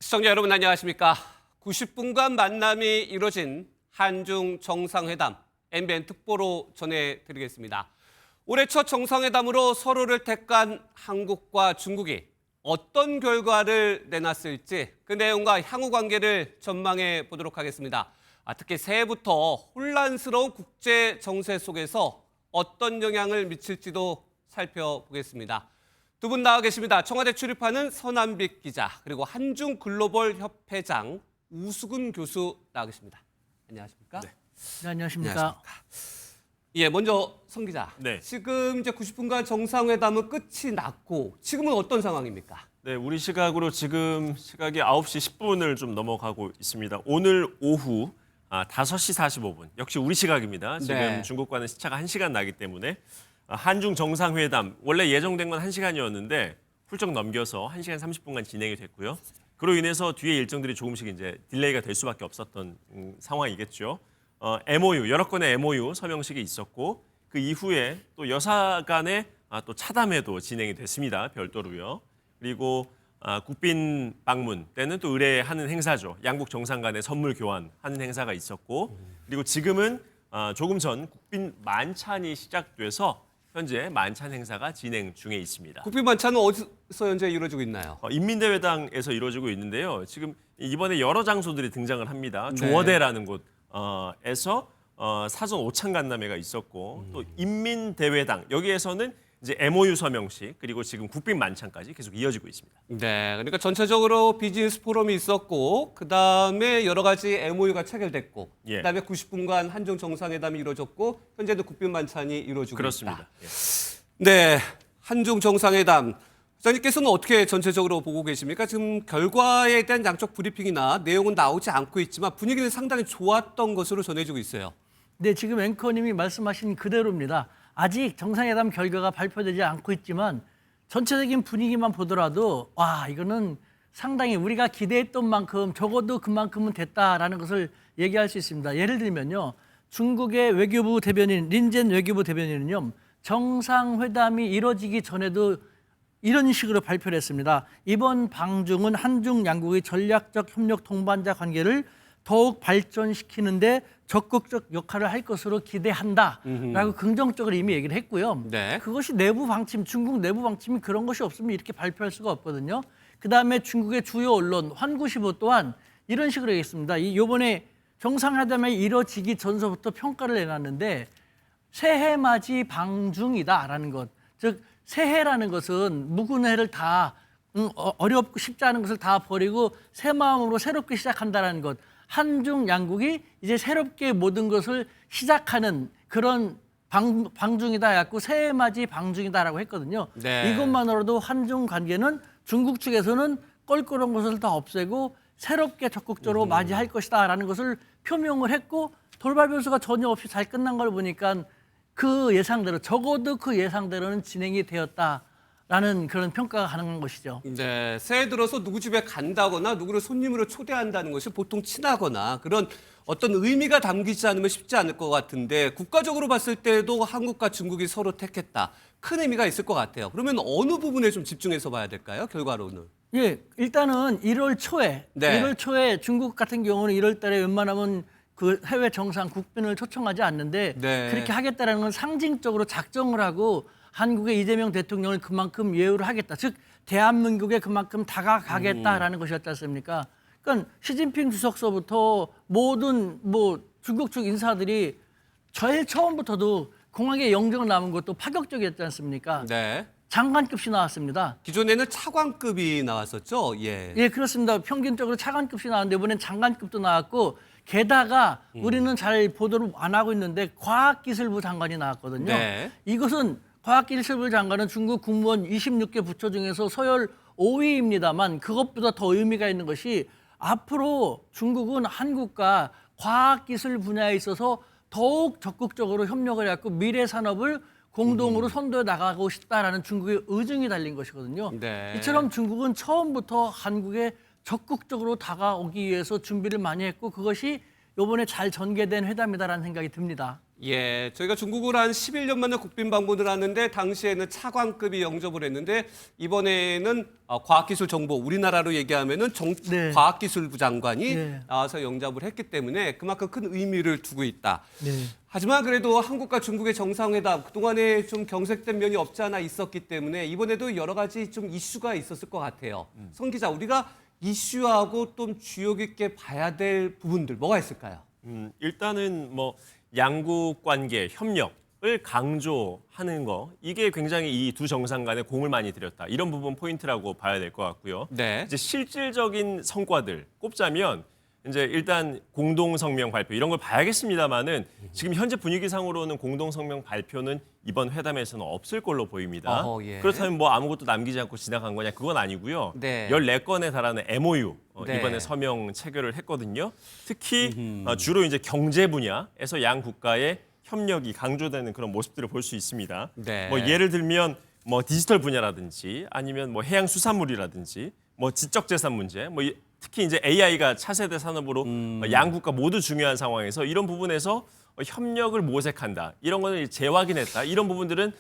시청자 여러분 안녕하십니까? 90분간 만남이 이뤄진 한중 정상회담 MBN 특보로 전해드리겠습니다. 올해 첫 정상회담으로 서로를 택한 한국과 중국이 어떤 결과를 내놨을지 그 내용과 향후 관계를 전망해 보도록 하겠습니다. 특히 새해부터 혼란스러운 국제 정세 속에서 어떤 영향을 미칠지도 살펴보겠습니다. 두 분 나와 계십니다. 청와대 출입하는 서남빛 기자 그리고 한중 글로벌 협회장 우수근 교수 나와 계십니다. 안녕하십니까? 네. 네, 안녕하십니까? 예, 먼저 성 기자. 네. 지금 이제 90분간 정상회담은 끝이 났고 지금은 어떤 상황입니까? 네, 우리 시각으로 지금 시각이 9시 10분을 좀 넘어가고 있습니다. 오늘 오후 5시 45분, 역시 우리 시각입니다. 지금 네. 중국과는 시차가 1시간 나기 때문에 한중 정상회담, 원래 예정된 건 1시간이었는데 훌쩍 넘겨서 1시간 30분간 진행이 됐고요. 그로 인해서 뒤에 일정들이 조금씩 이제 딜레이가 될 수밖에 없었던 상황이겠죠. MOU, 여러 건의 MOU 서명식이 있었고 그 이후에 또 여사 간의 또 차담회도 진행이 됐습니다. 별도로요. 그리고 국빈 방문 때는 또 의례하는 행사죠. 양국 정상 간의 선물 교환하는 행사가 있었고 그리고 지금은 조금 전 국빈 만찬이 시작돼서 현재 만찬 행사가 진행 중에 있습니다. 국빈 만찬은 어디서 현재 이루어지고 있나요? 인민대회당에서 이루어지고 있는데요. 지금 이번에 여러 장소들이 등장을 합니다. 네. 조어대라는 곳에서 사전 오찬 간담회가 있었고 또 인민대회당 여기에서는 이제 MOU 서명식 그리고 지금 국빈 만찬까지 계속 이어지고 있습니다. 네, 그러니까 전체적으로 비즈니스 포럼이 있었고 그다음에 여러 가지 MOU가 체결됐고 예. 그다음에 90분간 한중 정상회담이 이루어졌고 현재도 국빈 만찬이 이루어지고 그렇습니다. 있다. 예. 네, 한중 정상회담. 부장님께서는 어떻게 전체적으로 보고 계십니까? 지금 결과에 대한 양쪽 브리핑이나 내용은 나오지 않고 있지만 분위기는 상당히 좋았던 것으로 전해지고 있어요. 네, 지금 앵커님이 말씀하신 그대로입니다. 아직 정상회담 결과가 발표되지 않고 있지만 전체적인 분위기만 보더라도 와, 이거는 상당히 우리가 기대했던 만큼 적어도 그만큼은 됐다라는 것을 얘기할 수 있습니다. 예를 들면요. 중국의 외교부 대변인 린젠 외교부 대변인은요. 정상회담이 이뤄지기 전에도 이런 식으로 발표를 했습니다. 이번 방중은 한중 양국의 전략적 협력 동반자 관계를 더욱 발전시키는데 적극적 역할을 할 것으로 기대한다라고 긍정적으로 이미 얘기를 했고요. 네. 그것이 내부 방침, 중국 내부 방침이 그런 것이 없으면 이렇게 발표할 수가 없거든요. 그다음에 중국의 주요 언론 환구시보 또한 이런 식으로 얘기했습니다. 이번에 정상회담이 이뤄지기 전서부터 평가를 내놨는데 새해맞이 방중이다라는 것. 즉 새해라는 것은 묵은 해를 다 어렵고 쉽지 않은 것을 다 버리고 새 마음으로 새롭게 시작한다라는 것. 한중 양국이 이제 새롭게 모든 것을 시작하는 그런 방중이다 해갖고 새해맞이 방중이다라고 했거든요. 네. 이것만으로도 한중 관계는 중국 측에서는 껄끄러운 것을 다 없애고 새롭게 적극적으로 맞이할 것이다라는 것을 표명을 했고 돌발 변수가 전혀 없이 잘 끝난 걸 보니까 그 예상대로 적어도 그 예상대로는 진행이 되었다라는 그런 평가가 가능한 것이죠. 네, 새해 들어서 누구 집에 간다거나 누구를 손님으로 초대한다는 것이 보통 친하거나 그런 어떤 의미가 담기지 않으면 쉽지 않을 것 같은데 국가적으로 봤을 때도 한국과 중국이 서로 택했다. 큰 의미가 있을 것 같아요. 그러면 어느 부분에 좀 집중해서 봐야 될까요? 결과로는. 예, 일단은 1월 초에 네. 1월 초에 중국 같은 경우는 1월 달에 웬만하면 그 해외 정상 국빈을 초청하지 않는데 네. 그렇게 하겠다라는 건 상징적으로 작정을 하고 한국의 이재명 대통령을 그만큼 예우를 하겠다. 즉 대한민국에 그만큼 다가가겠다라는 것이었지 않습니까? 그러니까 시진핑 주석서부터 모든 중국 측 인사들이 제일 처음부터도 공항에 영정 남은 것도 파격적이었지 않습니까? 네. 장관급이 나왔습니다. 기존에는 차관급이 나왔었죠. 예. 예, 그렇습니다. 평균적으로 차관급이 나왔는데 이번엔 장관급도 나왔고 게다가 우리는 잘 보도를 안 하고 있는데 과학기술부 장관이 나왔거든요. 네. 이것은 과학기술부 장관은 중국 국무원 26개 부처 중에서 서열 5위입니다만 그것보다 더 의미가 있는 것이 앞으로 중국은 한국과 과학기술 분야에 있어서 더욱 적극적으로 협력을 해갖고 미래 산업을 공동으로 선도해 나가고 싶다라는 중국의 의중이 달린 것이거든요. 네. 이처럼 중국은 처음부터 한국에 적극적으로 다가오기 위해서 준비를 많이 했고 그것이 이번에 잘 전개된 회담이다라는 생각이 듭니다. 예, 저희가 중국을 한 11년 만에 국빈 방문을 하는데 당시에는 차관급이 영접을 했는데 이번에는 과학기술정보 우리나라로 얘기하면은 네. 과학기술부 장관이 네. 나와서 영접을 했기 때문에 그만큼 큰 의미를 두고 있다. 네. 하지만 그래도 한국과 중국의 정상회담 그동안에 좀 경색된 면이 없지 않아 있었기 때문에 이번에도 여러 가지 좀 이슈가 있었을 것 같아요. 송 기자, 우리가 이슈하고 좀 주의 깊게 봐야 될 부분들 뭐가 있을까요? 일단은 뭐 양국 관계 협력을 강조하는 거 이게 굉장히 이 두 정상 간에 공을 많이 들였다. 이런 부분 포인트라고 봐야 될 것 같고요. 네. 이제 실질적인 성과들 꼽자면 이제 일단 공동 성명 발표 이런 걸 봐야겠습니다만은 지금 현재 분위기상으로는 공동 성명 발표는 이번 회담에서는 없을 걸로 보입니다. 어허, 예. 그렇다면 뭐 아무것도 남기지 않고 지나간 거냐 그건 아니고요. 네. 14건에 달하는 MOU 네. 이번에 서명 체결을 했거든요. 특히 주로 이제 경제 분야에서 양 국가의 협력이 강조되는 그런 모습들을 볼 수 있습니다. 네. 뭐 예를 들면 뭐 디지털 분야라든지 아니면 뭐 해양 수산물이라든지 뭐 지적 재산 문제 뭐 특히 이제 AI가 차세대 산업으로 양 국가 모두 중요한 상황에서 이런 부분에서 협력을 모색한다. 이런 거는 재확인했다. 이런 부분들은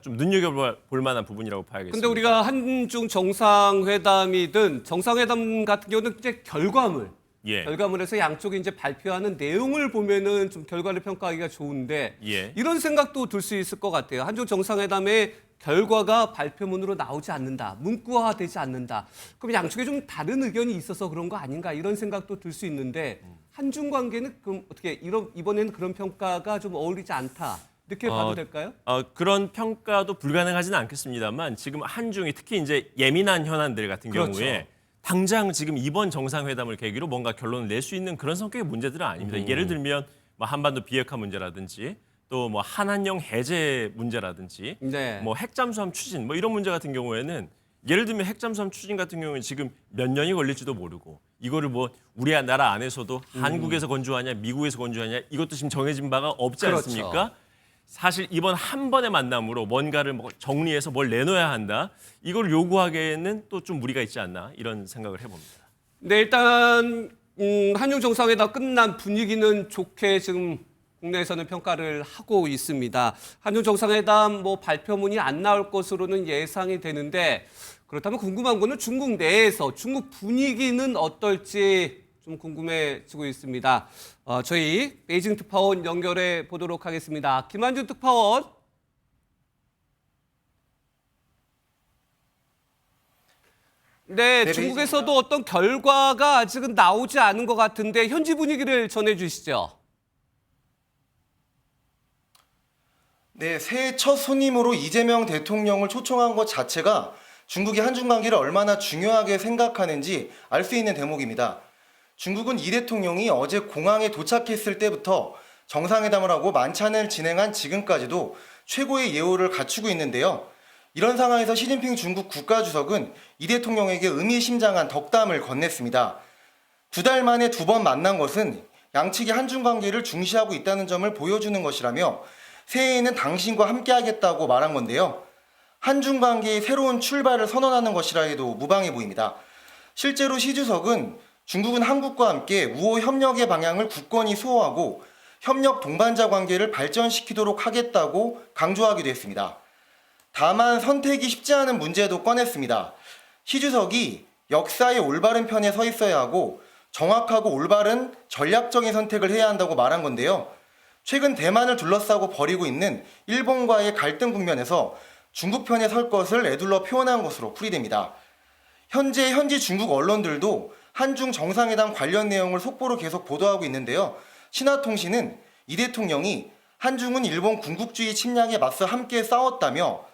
좀 눈여겨볼 만한 부분이라고 봐야겠습니다. 근데 우리가 한중 정상회담이든 정상회담 같은 경우는 이제 결과물에서 양쪽이 이제 발표하는 내용을 보면은 좀 결과를 평가하기가 좋은데 예. 이런 생각도 들 수 있을 것 같아요. 한중 정상회담의 결과가 발표문으로 나오지 않는다, 문구화되지 않는다. 그럼 양쪽에 좀 다른 의견이 있어서 그런 거 아닌가 이런 생각도 들 수 있는데 한중 관계는 그럼 어떻게 이번에는 그런 평가가 좀 어울리지 않다 이렇게 봐도 될까요? 그런 평가도 불가능하지는 않겠습니다만 지금 한중이 특히 이제 예민한 현안들 같은 그렇죠. 경우에 당장 지금 이번 정상회담을 계기로 뭔가 결론을 낼 수 있는 그런 성격의 문제들은 아닙니다. 예를 들면 뭐 한반도 비핵화 문제라든지 또 뭐 한한령 해제 문제라든지 네. 뭐 핵잠수함 추진 뭐 이런 문제 같은 경우에는 예를 들면 핵잠수함 추진 같은 경우는 지금 몇 년이 걸릴지도 모르고 이거를 뭐 우리 나라 안에서도 한국에서 건조하냐 미국에서 건조하냐 이것도 지금 정해진 바가 없지 그렇죠. 않습니까? 사실 이번 한 번의 만남으로 뭔가를 뭐 정리해서 뭘 내놓아야 한다. 이걸 요구하기에는 또 좀 무리가 있지 않나 이런 생각을 해봅니다. 네, 일단 한중 정상회담 끝난 분위기는 좋게 지금 국내에서는 평가를 하고 있습니다. 한중 정상회담 뭐 발표문이 안 나올 것으로는 예상이 되는데 그렇다면 궁금한 거는 중국 내에서 중국 분위기는 어떨지 좀 궁금해지고 있습니다. 저희 베이징 특파원 연결해 보도록 하겠습니다. 김한준 특파원. 네, 중국에서도 어떤 결과가 아직은 나오지 않은 것 같은데 현지 분위기를 전해 주시죠. 네, 새해 첫 손님으로 이재명 대통령을 초청한 것 자체가 중국이 한중 관계를 얼마나 중요하게 생각하는지 알 수 있는 대목입니다. 중국은 이 대통령이 어제 공항에 도착했을 때부터 정상회담을 하고 만찬을 진행한 지금까지도 최고의 예우를 갖추고 있는데요. 이런 상황에서 시진핑 중국 국가주석은 이 대통령에게 의미심장한 덕담을 건넸습니다. 2달 만에 2번 만난 것은 양측이 한중 관계를 중시하고 있다는 점을 보여주는 것이라며 새해에는 당신과 함께하겠다고 말한 건데요. 한중 관계의 새로운 출발을 선언하는 것이라 해도 무방해 보입니다. 실제로 시 주석은 중국은 한국과 함께 우호 협력의 방향을 굳건히 수호하고 협력 동반자 관계를 발전시키도록 하겠다고 강조하기도 했습니다. 다만 선택이 쉽지 않은 문제도 꺼냈습니다. 시 주석이 역사의 올바른 편에 서 있어야 하고 정확하고 올바른 전략적인 선택을 해야 한다고 말한 건데요. 최근 대만을 둘러싸고 벌이고 있는 일본과의 갈등 국면에서 중국 편에 설 것을 에둘러 표현한 것으로 풀이됩니다. 현지 중국 언론들도 한중 정상회담 관련 내용을 속보로 계속 보도하고 있는데요. 신화통신은 이 대통령이 한중은 일본 군국주의 침략에 맞서 함께 싸웠다며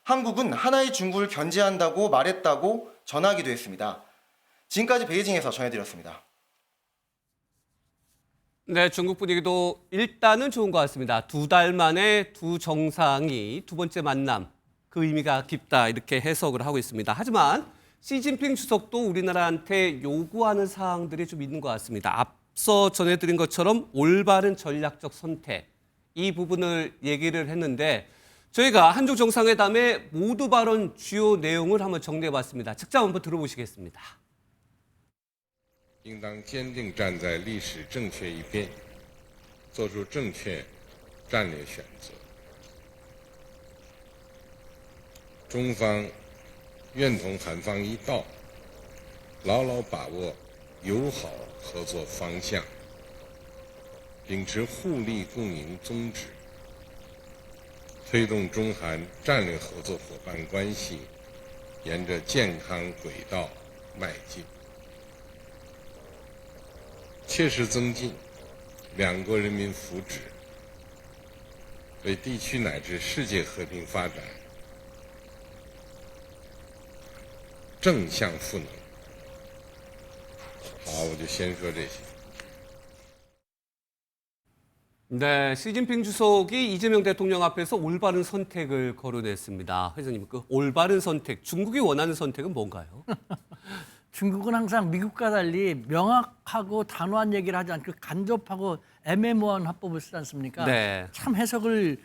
한국은 하나의 중국을 견제한다고 말했다고 전하기도 했습니다. 지금까지 베이징에서 전해드렸습니다. 네, 중국 분위기도 일단은 좋은 것 같습니다. 2달 만에 두 정상이 두 번째 만남, 그 의미가 깊다 이렇게 해석을 하고 있습니다. 하지만 시진핑 주석도 우리나라한테 요구하는 사항들이 좀 있는 것 같습니다. 앞서 전해드린 것처럼 올바른 전략적 선택, 이 부분을 얘기를 했는데 저희가 한중 정상회담의 모두 발언 주요 내용을 한번 정리해봤습니다. 직접 한번 들어보시겠습니다. 应当坚定站在历史正确一边，做出正确战略选择。中方愿同韩方一道，牢牢把握友好合作方向，秉持互利共赢宗旨，推动中韩战略合作伙伴关系沿着健康轨道迈进，切实增进两国人民福祉，为地区乃至世界和平发展正向赋能。好，我就先说这些。 네, 시진핑 주석이 이재명 대통령 앞에서 올바른 선택을 거론했습니다. 회장님, 그 올바른 선택, 중국이 원하는 선택은 뭔가요? 중국은 항상 미국과 달리 명확하고 단호한 얘기를 하지 않고 간접하고 애매모호한 화법을 쓰지 않습니까? 네. 참 해석을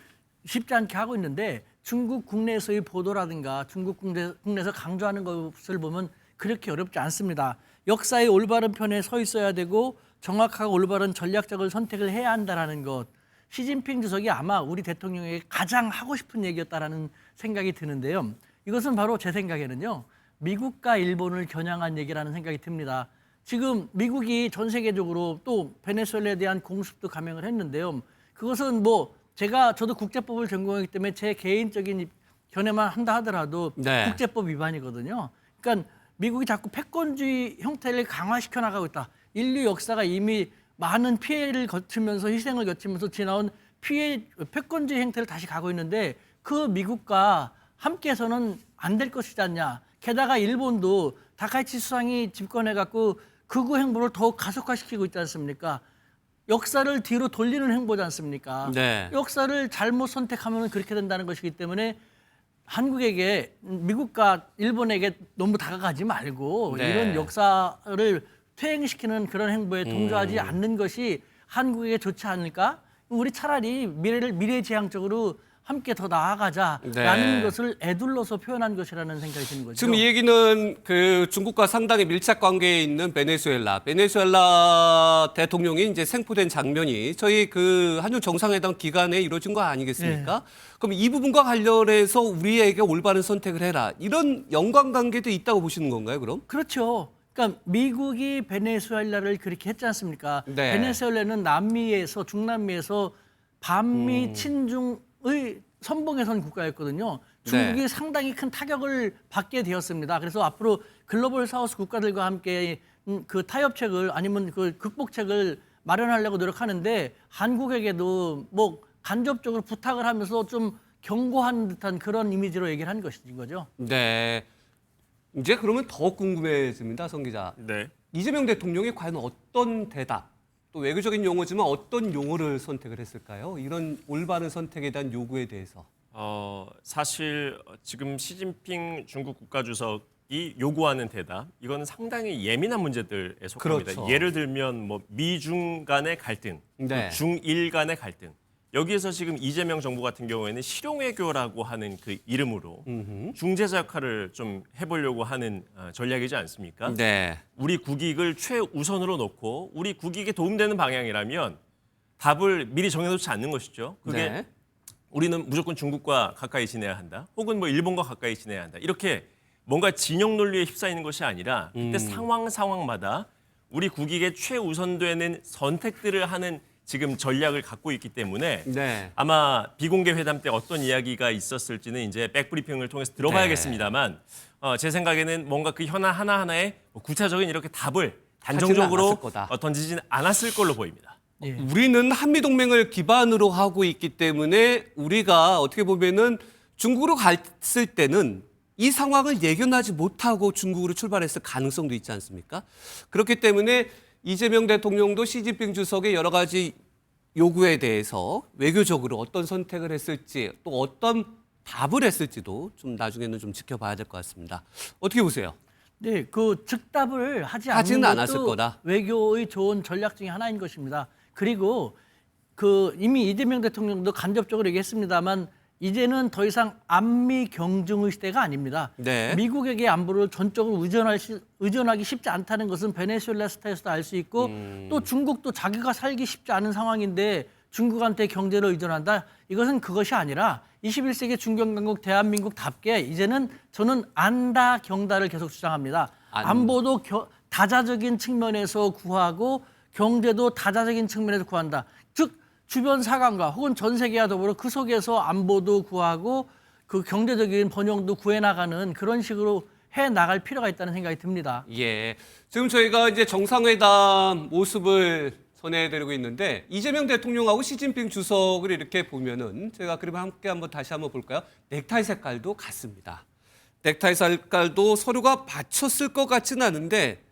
쉽지 않게 하고 있는데 중국 국내에서의 보도라든가 중국 국내에서 강조하는 것을 보면 그렇게 어렵지 않습니다. 역사의 올바른 편에 서 있어야 되고 정확하고 올바른 전략적인 선택을 해야 한다는 것. 시진핑 주석이 아마 우리 대통령에게 가장 하고 싶은 얘기였다라는 생각이 드는데요. 이것은 바로 제 생각에는요. 미국과 일본을 겨냥한 얘기라는 생각이 듭니다. 지금 미국이 전 세계적으로 또 베네수엘라에 대한 공습도 감행을 했는데요. 그것은 뭐 저도 국제법을 전공하기 때문에 제 개인적인 견해만 한다 하더라도 네. 국제법 위반이거든요. 그러니까 미국이 자꾸 패권주의 형태를 강화시켜 나가고 있다. 인류 역사가 이미 많은 피해를 거치면서 희생을 거치면서 지나온 패권주의 형태를 다시 가고 있는데 그 미국과 함께해서는 안 될 것이지 않냐. 게다가 일본도 다카이치 수상이 집권해갖고 극우 행보를 더욱 가속화시키고 있지 않습니까? 역사를 뒤로 돌리는 행보지 않습니까? 네. 역사를 잘못 선택하면 그렇게 된다는 것이기 때문에 한국에게 미국과 일본에게 너무 다가가지 말고 네. 이런 역사를 퇴행시키는 그런 행보에 동조하지 않는 것이 한국에게 좋지 않을까? 우리 차라리 미래지향적으로 함께 더 나아가자라는 네. 것을 애둘러서 표현한 것이라는 생각이 드는 거죠. 지금 이 얘기는 그 중국과 상당히 밀착 관계에 있는 베네수엘라 대통령이 이제 생포된 장면이 저희 그 한중 정상회담 기간에 이루어진 거 아니겠습니까? 네. 그럼 이 부분과 관련해서 우리에게 올바른 선택을 해라. 이런 연관관계도 있다고 보시는 건가요, 그럼? 그렇죠. 그러니까 미국이 베네수엘라를 그렇게 했지 않습니까? 네. 베네수엘라는 중남미에서 반미 친중의 선봉에 선 국가였거든요. 중국이 네. 상당히 큰 타격을 받게 되었습니다. 그래서 앞으로 글로벌 사우스 국가들과 함께 그 타협책을 아니면 그 극복책을 마련하려고 노력하는데 한국에게도 뭐 간접적으로 부탁을 하면서 좀 경고하는 듯한 그런 이미지로 얘기를 한 것인 거죠. 네. 이제 그러면 더 궁금해집니다, 성 기자. 네. 이재명 대통령이 과연 어떤 대답, 또 외교적인 용어지만 어떤 용어를 선택을 했을까요? 이런 올바른 선택에 대한 요구에 대해서. 사실 지금 시진핑 중국 국가주석이 요구하는 대답, 이거는 상당히 예민한 문제들에 속합니다. 그렇죠. 예를 들면 뭐 미중 간의 갈등, 네. 또 중일 간의 갈등. 여기에서 지금 이재명 정부 같은 경우에는 실용외교라고 하는 그 이름으로 중재자 역할을 좀 해보려고 하는 전략이지 않습니까? 네. 우리 국익을 최우선으로 놓고 우리 국익에 도움되는 방향이라면 답을 미리 정해놓지 않는 것이죠. 그게 네. 우리는 무조건 중국과 가까이 지내야 한다. 혹은 뭐 일본과 가까이 지내야 한다. 이렇게 뭔가 진영 논리에 휩싸이는 것이 아니라 그때 상황마다 우리 국익에 최우선되는 선택들을 하는 지금 전략을 갖고 있기 때문에 네. 아마 비공개 회담 때 어떤 이야기가 있었을지는 이제 백브리핑을 통해서 들어봐야겠습니다만 제 생각에는 뭔가 그 현안 하나하나에 구체적인 이렇게 답을 단정적으로 않았을 거다. 던지지는 않았을 걸로 보입니다. 예. 우리는 한미동맹을 기반으로 하고 있기 때문에 우리가 어떻게 보면은 중국으로 갔을 때는 이 상황을 예견하지 못하고 중국으로 출발했을 가능성도 있지 않습니까? 그렇기 때문에 이재명 대통령도 시진핑 주석의 여러 가지 요구에 대해서 외교적으로 어떤 선택을 했을지 또 어떤 답을 했을지도 좀 나중에는 좀 지켜봐야 될 것 같습니다. 어떻게 보세요? 네, 그 즉답을 하지는 하지는 않았을 것도 거다. 외교의 좋은 전략 중에 하나인 것입니다. 그리고 그 이미 이재명 대통령도 간접적으로 얘기했습니다만 이제는 더 이상 안미 경중의 시대가 아닙니다. 네. 미국에게 안보를 전적으로 의존하기 쉽지 않다는 것은 베네수엘라 스타에서도 알 수 있고 또 중국도 자기가 살기 쉽지 않은 상황인데 중국한테 경제로 의존한다. 이것은 그것이 아니라 21세기 중견강국 대한민국답게 이제는 저는 안다 경다를 계속 주장합니다. 안보도 다자적인 측면에서 구하고 경제도 다자적인 측면에서 구한다. 즉 주변 사관과 혹은 전 세계와 더불어 그 속에서 안보도 구하고 그 경제적인 번영도 구해나가는 그런 식으로 해 나갈 필요가 있다는 생각이 듭니다. 예. 지금 저희가 이제 정상회담 모습을 전해드리고 있는데 이재명 대통령하고 시진핑 주석을 이렇게 보면은 제가 그러면 함께 다시 한번 볼까요? 넥타이 색깔도 같습니다. 넥타이 색깔도 서로가 맞췄을 것 같지는 않은데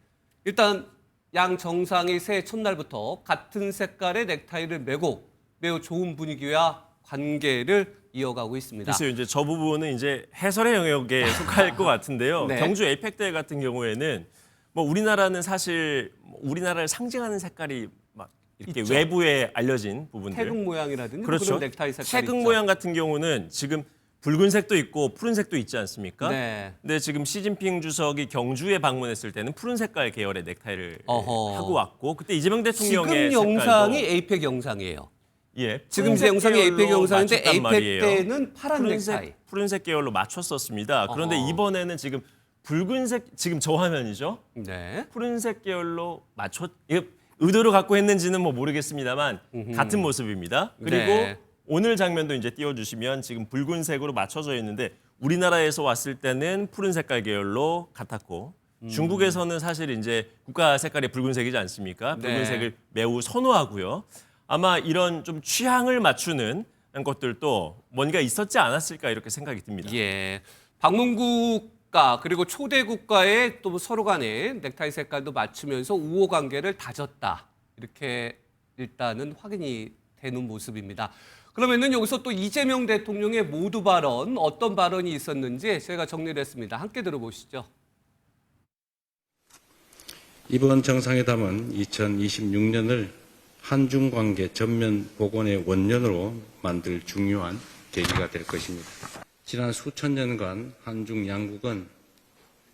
일단 양 정상이 새해 첫날부터 같은 색깔의 넥타이를 메고 매우 좋은 분위기와 관계를 이어가고 있습니다. 글쎄요, 이제 저 부분은 이제 해설의 영역에 속할 것 같은데요. 네. 경주 에이펙 대회 같은 경우에는 뭐 우리나라는 사실 우리나라를 상징하는 색깔이 막 이렇게 있죠. 외부에 알려진 부분들. 태극 모양이라든지 그렇죠. 그런 넥타이 색깔 태극 있죠. 모양 같은 경우는 지금 붉은색도 있고 푸른색도 있지 않습니까? 네. 근데 지금 시진핑 주석이 경주에 방문했을 때는 푸른 색깔 계열의 넥타이를 어허. 하고 왔고 그때 이재명 대통령의 지금 영상이 색깔도 에이펙 영상이에요. 예, 지금 푸른색 영상이 에이펙 계열로 영상인데 맞췄단 에이펙 말이에요. 때는 파란 넥타이. 푸른색 계열로 맞췄었습니다. 그런데 어허. 이번에는 지금 붉은색 지금 저 화면이죠. 네. 푸른색 계열로 이게 의도로 갖고 했는지는 뭐 모르겠습니다만 같은 모습입니다. 그리고 네. 오늘 장면도 이제 띄워주시면 지금 붉은색으로 맞춰져 있는데 우리나라에서 왔을 때는 푸른 색깔 계열로 같았고 중국에서는 사실 이제 국가 색깔이 붉은색이지 않습니까? 네. 붉은색을 매우 선호하고요. 아마 이런 좀 취향을 맞추는 것들도 뭔가 있었지 않았을까 이렇게 생각이 듭니다. 예. 방문국가 그리고 초대 국가의 또 서로 간에 넥타이 색깔도 맞추면서 우호 관계를 다졌다. 이렇게 일단은 확인이 되는 모습입니다. 그러면은 여기서 또 이재명 대통령의 모두 발언 어떤 발언이 있었는지 제가 정리를 했습니다. 함께 들어보시죠. 이번 정상회담은 2026년을 한중 관계 전면 복원의 원년으로 만들 중요한 계기가 될 것입니다. 지난 수천 년간 한중 양국은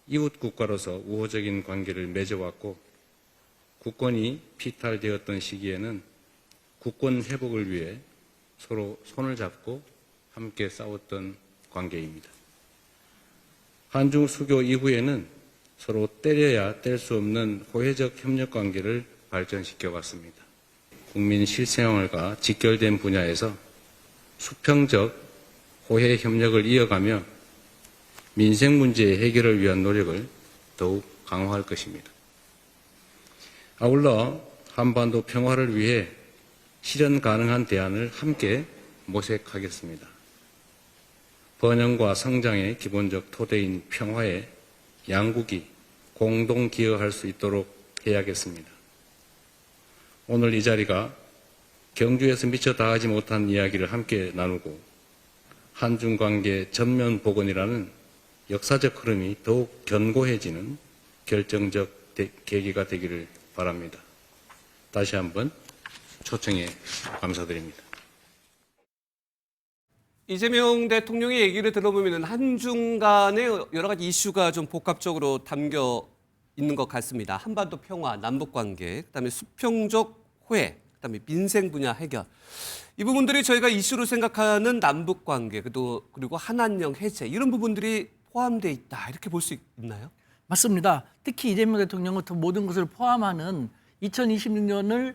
이웃 국가로서 우호적인 관계를 맺어왔고 국권이 피탈되었던 시기에는 국권 회복을 위해 서로 손을 잡고 함께 싸웠던 관계입니다. 한중 수교 이후에는 서로 때려야 뗄 수 없는 호혜적 협력 관계를 발전시켜 왔습니다. 국민 실생활과 직결된 분야에서 수평적 호혜 협력을 이어가며 민생 문제 해결을 위한 노력을 더욱 강화할 것입니다. 아울러 한반도 평화를 위해 실현 가능한 대안을 함께 모색하겠습니다. 번영과 성장의 기본적 토대인 평화에 양국이 공동 기여할 수 있도록 해야겠습니다. 오늘 이 자리가 경주에서 미처 다하지 못한 이야기를 함께 나누고 한중 관계 전면 복원이라는 역사적 흐름이 더욱 견고해지는 결정적 계기가 되기를 바랍니다. 다시 한번 초청에 감사드립니다. 이재명 대통령의 얘기를 들어보면 한중 간의 여러 가지 이슈가 좀 복합적으로 담겨 있는 것 같습니다. 한반도 평화, 남북 관계, 그다음에 수평적 호혜, 그다음에 민생 분야 해결. 이 부분들이 저희가 이슈로 생각하는 남북 관계, 그리고 한한령 해제 이런 부분들이 포함되어 있다. 이렇게 볼 수 있나요? 맞습니다. 특히 이재명 대통령은 그 모든 것을 포함하는 2026년을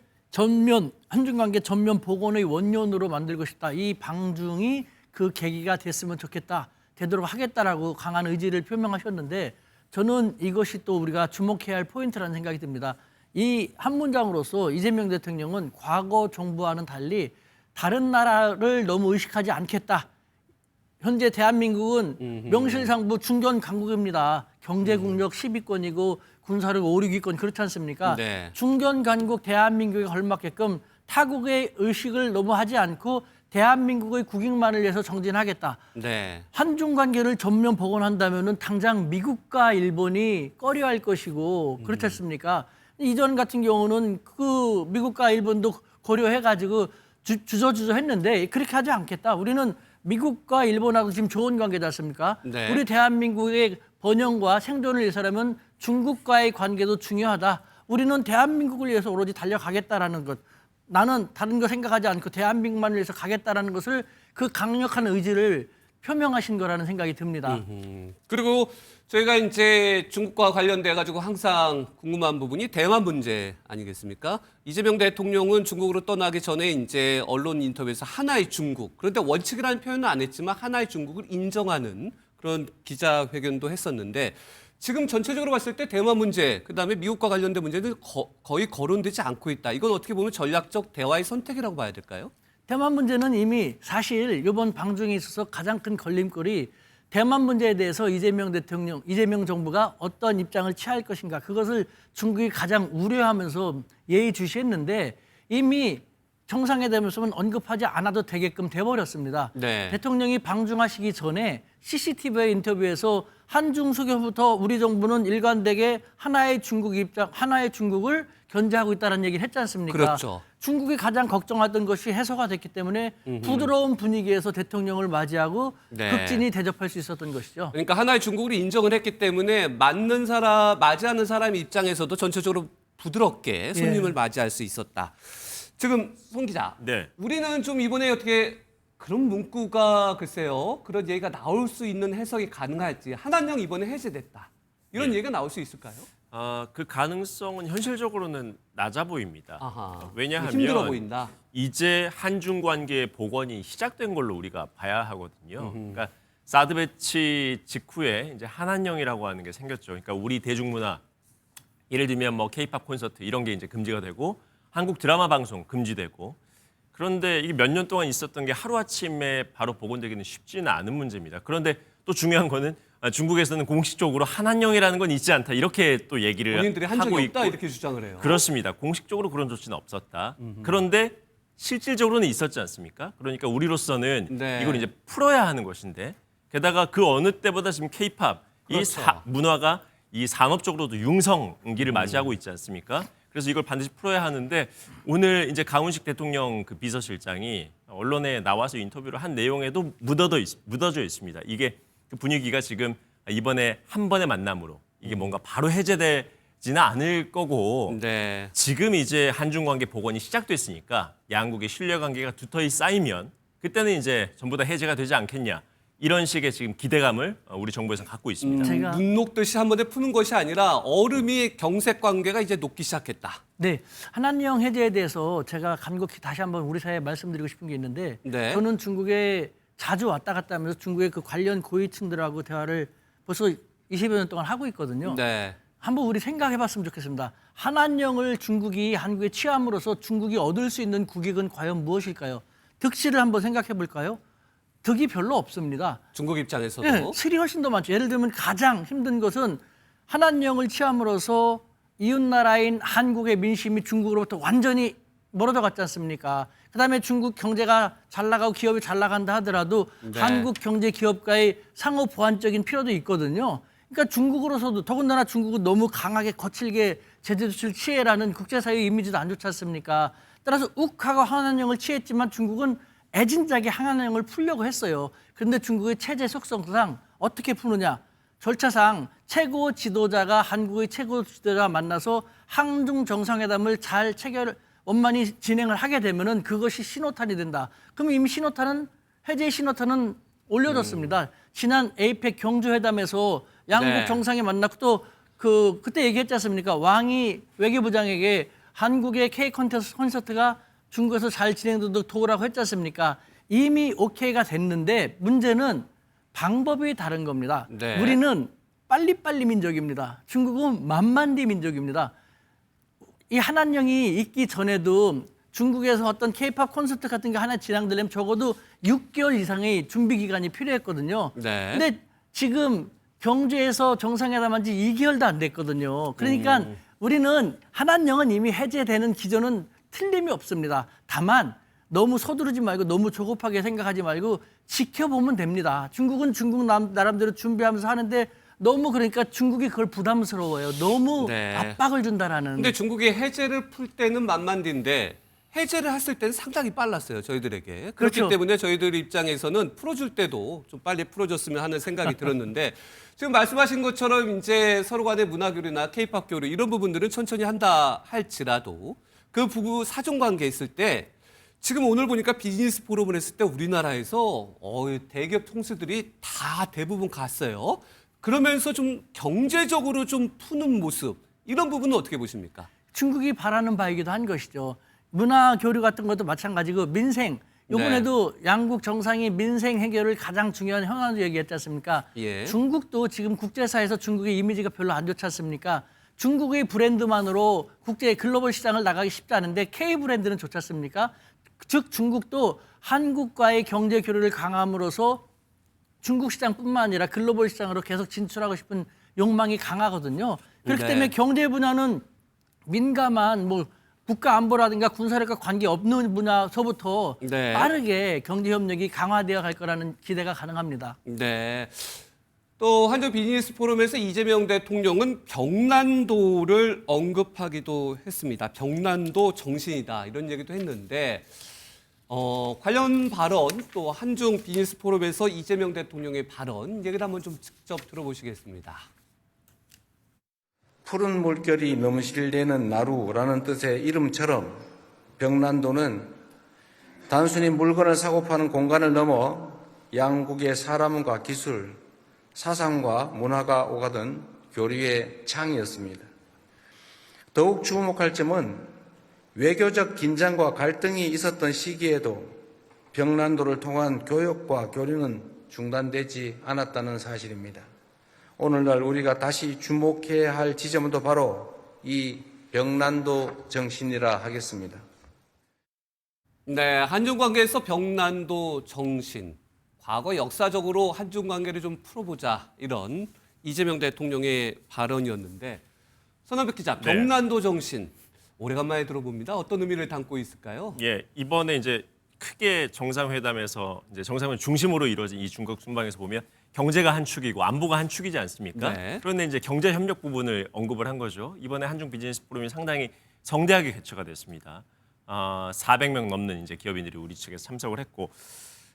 한중 관계 전면 복원의 원년으로 만들고 싶다. 이 방중이 그 계기가 됐으면 좋겠다. 되도록 하겠다라고 강한 의지를 표명하셨는데 저는 이것이 또 우리가 주목해야 할 포인트라는 생각이 듭니다. 이 한 문장으로서 이재명 대통령은 과거 정부와는 달리 다른 나라를 너무 의식하지 않겠다. 현재 대한민국은 명실상부 중견 강국입니다. 경제 국력 10위권이고 군사력 5, 6위권 그렇지 않습니까? 네. 중견 강국 대한민국에 걸맞게끔 타국의 의식을 너무 하지 않고 대한민국의 국익만을 위해서 정진하겠다. 네. 한중 관계를 전면 복원한다면은 당장 미국과 일본이 꺼려할 것이고 그렇지 않습니까? 이전 같은 경우는 그 미국과 일본도 고려해가지고 주저주저 했는데 그렇게 하지 않겠다. 우리는 미국과 일본하고 지금 좋은 관계지 않습니까? 네. 우리 대한민국의 번영과 생존을 위해서라면 중국과의 관계도 중요하다. 우리는 대한민국을 위해서 오로지 달려가겠다라는 것. 나는 다른 거 생각하지 않고 대한민국만을 위해서 가겠다라는 것을 그 강력한 의지를 표명하신 거라는 생각이 듭니다. 그리고 저희가 이제 중국과 관련돼 가지고 항상 궁금한 부분이 대만 문제 아니겠습니까? 이재명 대통령은 중국으로 떠나기 전에 이제 언론 인터뷰에서 하나의 중국, 그런데 원칙이라는 표현은 안 했지만 하나의 중국을 인정하는 그런 기자회견도 했었는데 지금 전체적으로 봤을 때 대만 문제, 그다음에 미국과 관련된 문제는 거의 거론되지 않고 있다. 이건 어떻게 보면 전략적 대화의 선택이라고 봐야 될까요? 대만 문제는 이미 사실 이번 방중에 있어서 가장 큰 걸림돌이 대만 문제에 대해서 이재명 대통령, 이재명 정부가 어떤 입장을 취할 것인가 그것을 중국이 가장 우려하면서 예의주시했는데 이미 정상회담에서는 언급하지 않아도 되게끔 돼버렸습니다. 네. 대통령이 방중하시기 전에 CCTV의 인터뷰에서 한중 수교부터 우리 정부는 일관되게 하나의 중국 입장, 하나의 중국을 견제하고 있다는 얘기를 했지 않습니까? 그렇죠. 중국이 가장 걱정하던 것이 해소가 됐기 때문에 부드러운 분위기에서 대통령을 맞이하고 네. 극진히 대접할 수 있었던 것이죠. 그러니까 하나의 중국을 인정을 했기 때문에 맞는 사람, 맞이하는 사람 입장에서도 전체적으로 부드럽게 손님을 맞이할 수 있었다. 지금 송 기자, 네. 우리는 좀 이번에 어떻게 그런 문구가 글쎄요, 그런 얘기가 나올 수 있는 해석이 가능할지 한한령 이번에 해제됐다. 이런 얘기가 나올 수 있을까요? 그 가능성은 현실적으로는 낮아 보입니다. 아하, 왜냐하면 힘들어 보인다. 이제 한중 관계의 복원이 시작된 걸로 우리가 봐야 하거든요. 그러니까 사드 배치 직후에 이제 한한령이라고 하는 게 생겼죠. 그러니까 우리 대중문화, 예를 들면 뭐 K-팝 콘서트 이런 게 이제 금지가 되고 한국 드라마 방송 금지되고 그런데 이게 몇 년 동안 있었던 게 하루아침에 바로 복원되기는 쉽지는 않은 문제입니다. 그런데 또 중요한 거는 중국에서는 공식적으로 한한령이라는 건 있지 않다 이렇게 또 얘기를 본인들이 한 하고 적이 있고 없다 이렇게 주장을 해요. 그렇습니다. 공식적으로 그런 조치는 없었다. 그런데 실질적으로는 있었지 않습니까? 그러니까 우리로서는 네. 이걸 이제 풀어야 하는 것인데 게다가 그 어느 때보다 지금 K-팝 이 그렇죠. 문화가 이 산업적으로도 융성기를 맞이하고 있지 않습니까? 그래서 이걸 반드시 풀어야 하는데 오늘 이제 강훈식 대통령 그 비서실장이 언론에 나와서 인터뷰를 한 내용에도 묻어져 있습니다. 이게 그 분위기가 지금 이번에 한 번의 만남으로 이게 뭔가 바로 해제되지는 않을 거고 네. 지금 이제 한중 관계 복원이 시작됐으니까 양국의 신뢰 관계가 두터이 쌓이면 그때는 이제 전부 다 해제가 되지 않겠냐 이런 식의 지금 기대감을 우리 정부에서는 갖고 있습니다. 제가- 눈 녹듯이 한 번에 푸는 것이 아니라 얼음이 경색 관계가 이제 녹기 시작했다. 네, 한한령 해제에 대해서 제가 간곡히 다시 한번 우리 사회에 말씀드리고 싶은 게 있는데 네. 저는 중국에 자주 왔다 갔다 하면서 중국의 그 관련 고위층들하고 대화를 벌써 20여 년 동안 하고 있거든요. 네. 한번 우리 생각해봤으면 좋겠습니다. 한한령을 중국이 한국에 취함으로써 중국이 얻을 수 있는 국익은 과연 무엇일까요? 득실을 한번 생각해볼까요? 득이 별로 없습니다. 중국 입장에서도 네, 실이 훨씬 더 많죠. 예를 들면 가장 힘든 것은 한한령을 취함으로써 이웃나라인 한국의 민심이 중국으로부터 완전히 멀어져 갔지 않습니까? 그다음에 중국 경제가 잘 나가고 기업이 잘 나간다 하더라도 네. 한국 경제 기업과의 상호 보완적인 필요도 있거든요. 그러니까 중국으로서도 더군다나 중국은 너무 강하게 거칠게 제재 조치를 취해라는 국제사회 이미지도 안 좋지 않습니까? 따라서 욱하고 한한령을 취했지만 중국은 애진작에 한한령을 풀려고 했어요. 그런데 중국의 체제 속성상 어떻게 푸느냐? 절차상 최고 지도자가 한국의 최고 지도자가 만나서 한중 정상회담을 잘 원만히 진행을 하게 되면은 그것이 신호탄이 된다. 그럼 이미 해제 신호탄은 올려졌습니다. 지난 에이펙 경주회담에서 양국 네. 정상이 만났고 또 그때 얘기했지 않습니까? 왕이 외교부장에게 한국의 K 콘서트가 중국에서 잘 진행되도록 도우라고 했지 않습니까? 이미 오케이가 됐는데 문제는 방법이 다른 겁니다. 네. 우리는 빨리빨리 민족입니다. 중국은 만만디 민족입니다. 이 한한령이 있기 전에도 중국에서 어떤 K-팝 콘서트 같은 게 하나 진행되려면 적어도 6개월 이상의 준비 기간이 필요했거든요. 네. 근데 지금 경주에서 정상회담한 지 2개월도 안 됐거든요. 그러니까 우리는 한한령은 이미 해제되는 기조는 틀림이 없습니다. 다만 너무 서두르지 말고 너무 조급하게 생각하지 말고 지켜보면 됩니다. 중국은 중국 나름대로 준비하면서 하는데 너무 그러니까 중국이 그걸 부담스러워요. 너무 네. 압박을 준다라는. 근데 중국이 해제를 풀 때는 만만디인데 해제를 했을 때는 상당히 빨랐어요. 저희들에게. 그렇기 그렇죠. 때문에 저희들 입장에서는 풀어줄 때도 좀 빨리 풀어줬으면 하는 생각이 들었는데 지금 말씀하신 것처럼 이제 서로 간의 문화 교류나 K-팝 교류 이런 부분들은 천천히 한다 할지라도 그 부부 사정 관계 있을 때 지금 오늘 보니까 비즈니스 포럼을 했을 때 우리나라에서 대기업 총수들이 다 대부분 갔어요. 그러면서 좀 경제적으로 좀 푸는 모습 이런 부분은 어떻게 보십니까? 중국이 바라는 바이기도 한 것이죠. 문화 교류 같은 것도 마찬가지고 민생. 이번에도 양국 정상이 민생 해결을 가장 중요한 현안으로 얘기했지 않습니까? 예. 중국도 지금 국제사회에서 중국의 이미지가 별로 안 좋지 않습니까? 중국의 브랜드만으로 국제 글로벌 시장을 나가기 쉽지 않은데 K 브랜드는 좋지 않습니까? 즉 중국도 한국과의 경제 교류를 강함으로써 중국 시장뿐만 아니라 글로벌 시장으로 계속 진출하고 싶은 욕망이 강하거든요. 그렇기 네. 때문에 경제 분야는 민감한 뭐 국가 안보라든가 군사력과 관계 없는 분야서부터 네. 빠르게 경제 협력이 강화되어 갈 거라는 기대가 가능합니다. 네. 또 한중 비즈니스 포럼에서 이재명 대통령은 병난도를 언급하기도 했습니다. 병난도 정신이다 이런 얘기도 했는데 관련 발언 또 한중 비즈니스 포럼에서 이재명 대통령의 발언 얘기를 한번 좀 직접 들어보시겠습니다. 푸른 물결이 넘실대는 나루라는 뜻의 이름처럼 병난도는 단순히 물건을 사고 파는 공간을 넘어 양국의 사람과 기술, 사상과 문화가 오가던 교류의 창이었습니다. 더욱 주목할 점은 외교적 긴장과 갈등이 있었던 시기에도 병난도를 통한 교역과 교류는 중단되지 않았다는 사실입니다. 오늘날 우리가 다시 주목해야 할 지점은 또 바로 이 병난도 정신이라 하겠습니다. 네, 한중 관계에서 병난도 정신. 과거 역사적으로 한중 관계를 좀 풀어보자 이런 이재명 대통령의 발언이었는데 손한백 기자, 네. 병난도 정신 오래간만에 들어봅니다. 어떤 의미를 담고 있을까요? 예, 이번에 이제 크게 정상회담에서 이제 정상회담 중심으로 이루어진 이 중국 순방에서 보면 경제가 한 축이고 안보가 한 축이지 않습니까? 네. 그런데 이제 경제 협력 부분을 언급을 한 거죠. 이번에 한중 비즈니스 포럼이 상당히 성대하게 개최가 됐습니다. 400명 넘는 이제 기업인들이 우리 측에서 참석을 했고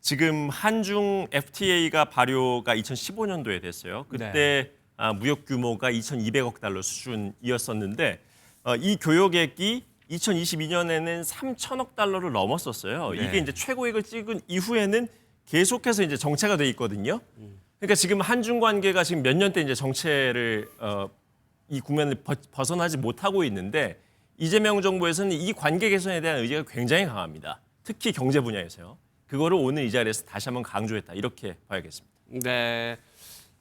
지금 한중 FTA가 발효가 2015년도에 됐어요. 그때 무역 규모가 2,200억 달러 수준이었었는데 이 교역액이 2022년에는 3천억 달러를 넘었었어요. 네. 이게 이제 최고액을 찍은 이후에는 계속해서 이제 정체가 돼 있거든요. 그러니까 지금 한중 관계가 지금 몇 년째 이제 정체를 이 국면을 벗어나지 못하고 있는데 이재명 정부에서는 이 관계 개선에 대한 의지가 굉장히 강합니다. 특히 경제 분야에서요. 그거를 오늘 이 자리에서 다시 한번 강조했다. 이렇게 봐야겠습니다. 네.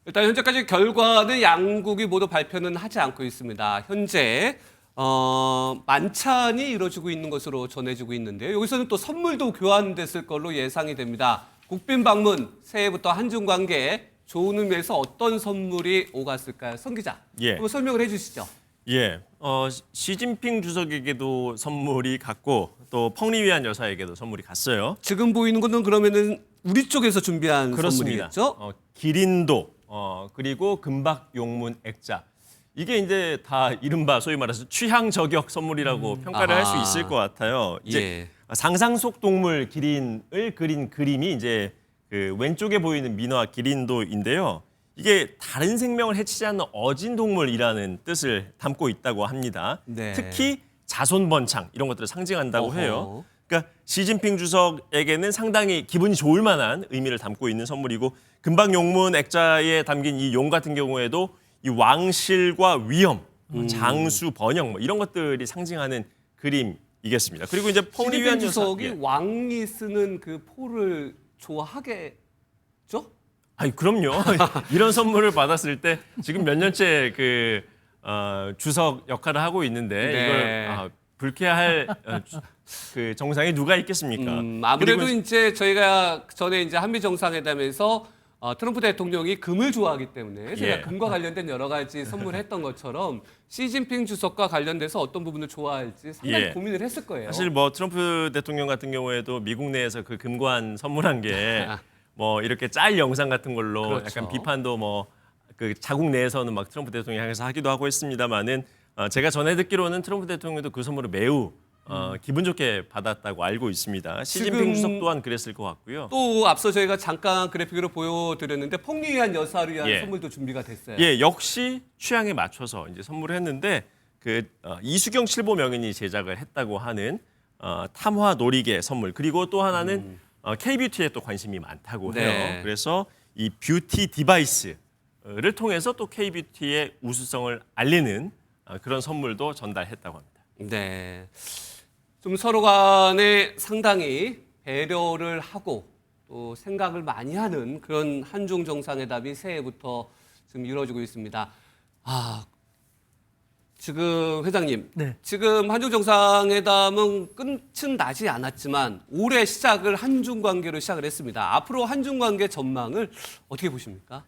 일단 현재까지 결과는 양국이 모두 발표는 하지 않고 있습니다. 현재 만찬이 이루어지고 있는 것으로 전해지고 있는데요. 여기서는 또 선물도 교환됐을 걸로 예상이 됩니다. 국빈 방문 새해부터 한중 관계에 좋은 의미에서 어떤 선물이 오갔을까요? 성 기자, 예. 한번 설명을 해주시죠. 예, 시진핑 주석에게도 선물이 갔고 또 펑리위안 여사에게도 선물이 갔어요. 지금 보이는 것은 그러면은 우리 쪽에서 준비한 그렇습니다. 선물이겠죠? 기린도 그리고 금박 용문 액자. 이게 이제 다 이른바 소위 말해서 취향 저격 선물이라고 평가를 할 수 아하. 있을 것 같아요. 이제 예. 상상 속 동물 기린을 그린 그림이 이제 그 왼쪽에 보이는 민화 기린도인데요. 이게 다른 생명을 해치지 않는 어진 동물이라는 뜻을 담고 있다고 합니다. 네. 특히 자손 번창 이런 것들을 상징한다고 어허. 해요. 그러니까 시진핑 주석에게는 상당히 기분이 좋을 만한 의미를 담고 있는 선물이고 금방 용문 액자에 담긴 이 용 같은 경우에도 이 왕실과 위엄, 장수 번영 뭐 이런 것들이 상징하는 그림이겠습니다. 그리고 이제 시진핑 펑리위안 주석이 여사, 예. 왕이 쓰는 그 포를 좋아하겠죠? 아니 그럼요. 이런 선물을 받았을 때 지금 몇 년째 그 주석 역할을 하고 있는데 네. 이걸 불쾌할 그 정상이 누가 있겠습니까? 아무래도 그리고 이제 저희가 전에 이제 한미 정상회담에서 트럼프 대통령이 금을 좋아하기 때문에 제가 예. 금과 관련된 여러 가지 선물했던 것처럼 시진핑 주석과 관련돼서 어떤 부분을 좋아할지 상당히 예. 고민을 했을 거예요. 사실 뭐 트럼프 대통령 같은 경우에도 미국 내에서 그 금관 선물한 게 뭐 이렇게 짤 영상 같은 걸로 그렇죠. 약간 비판도 뭐 그 자국 내에서는 막 트럼프 대통령 향해서 하기도 하고 했습니다만은 제가 전해 듣기로는 트럼프 대통령도 그 선물을 매우 기분 좋게 받았다고 알고 있습니다. 시진핑 지금 주석 또한 그랬을 것 같고요. 또 앞서 저희가 잠깐 그래픽으로 보여드렸는데 펑리위안 여사를 위한 예. 선물도 준비가 됐어요. 예, 역시 취향에 맞춰서 이제 선물을 했는데 이수경 칠보명인이 제작을 했다고 하는 탐화 놀이개 선물, 그리고 또 하나는 K뷰티에 또 관심이 많다고 해요. 네. 그래서 이 뷰티 디바이스를 통해서 또 K뷰티의 우수성을 알리는 그런 선물도 전달했다고 합니다. 네. 좀 서로 간에 상당히 배려를 하고 또 생각을 많이 하는 그런 한중 정상회담이 새해부터 지금 이루어지고 있습니다. 지금 회장님, 네. 지금 한중 정상회담은 끝은 나지 않았지만 올해 시작을 한중 관계로 시작을 했습니다. 앞으로 한중 관계 전망을 어떻게 보십니까?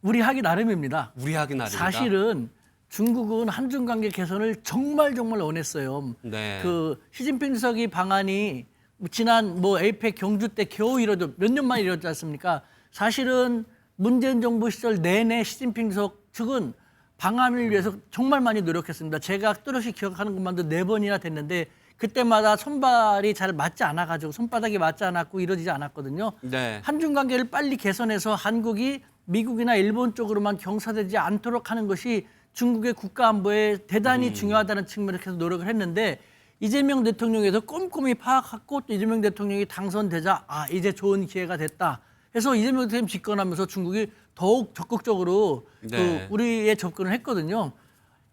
우리 하기 나름입니다. 우리 하기 나름이다. 사실은 중국은 한중 관계 개선을 정말 원했어요. 네. 그 시진핑 주석이 방안이 지난 에이펙 경주 때 겨우 몇 년 만에 이루어졌지 않습니까? 사실은 문재인 정부 시절 내내 시진핑 주석 측은 방안을 위해서 정말 많이 노력했습니다. 제가 또렷이 기억하는 것만도 4번이나 됐는데 그때마다 손발이 잘 맞지 않아가지고 손바닥이 맞지 않았고 이루어지지 않았거든요. 네. 한중 관계를 빨리 개선해서 한국이 미국이나 일본 쪽으로만 경사되지 않도록 하는 것이 중국의 국가 안보에 대단히 중요하다는 측면에서 계속 노력을 했는데 이재명 대통령에서 꼼꼼히 파악하고 또 이재명 대통령이 당선되자 이제 좋은 기회가 됐다 해서 이재명 대통령이 집권하면서 중국이 더욱 적극적으로 네. 우리의 접근을 했거든요.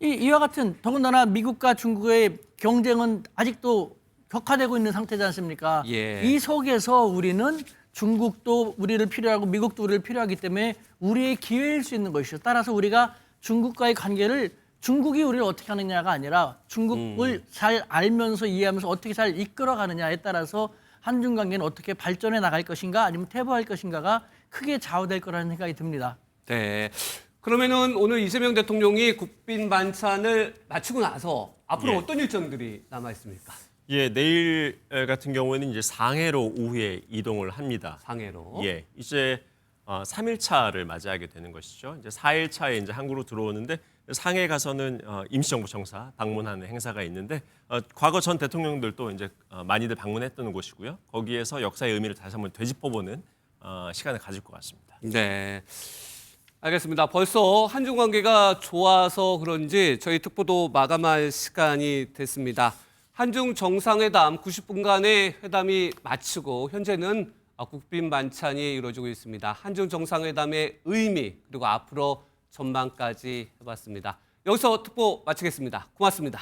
이와 같은 더군다나 미국과 중국의 경쟁은 아직도 격화되고 있는 상태지 않습니까? 예. 이 속에서 우리는 중국도 우리를 필요하고 미국도 우리를 필요하기 때문에 우리의 기회일 수 있는 것이죠. 따라서 우리가 중국과의 관계를 중국이 우리를 어떻게 하느냐가 아니라 중국을 잘 알면서 이해하면서 어떻게 잘 이끌어가느냐에 따라서 한중 관계는 어떻게 발전해 나갈 것인가 아니면 퇴보할 것인가가 크게 좌우될 거라는 생각이 듭니다. 네. 그러면은 오늘 이재명 대통령이 국빈 만찬을 마치고 나서 앞으로 예. 어떤 일정들이 남아 있습니까? 예, 내일 같은 경우에는 이제 상해로 오후에 이동을 합니다. 상해로. 예, 이제 3일차를 맞이하게 되는 것이죠. 이제 4일차에 이제 한국으로 들어오는데 상해 가서는 임시정부 청사 방문하는 행사가 있는데 과거 전 대통령들도 이제 많이들 방문했던 곳이고요. 거기에서 역사의 의미를 다시 한번 되짚어보는 시간을 가질 것 같습니다. 네. 알겠습니다. 벌써 한중 관계가 좋아서 그런지 저희 특보도 마감할 시간이 됐습니다. 한중 정상회담 90분간의 회담이 마치고 현재는 국빈 만찬이 이루어지고 있습니다. 한중 정상회담의 의미 그리고 앞으로 전망까지 해봤습니다. 여기서 특보 마치겠습니다. 고맙습니다.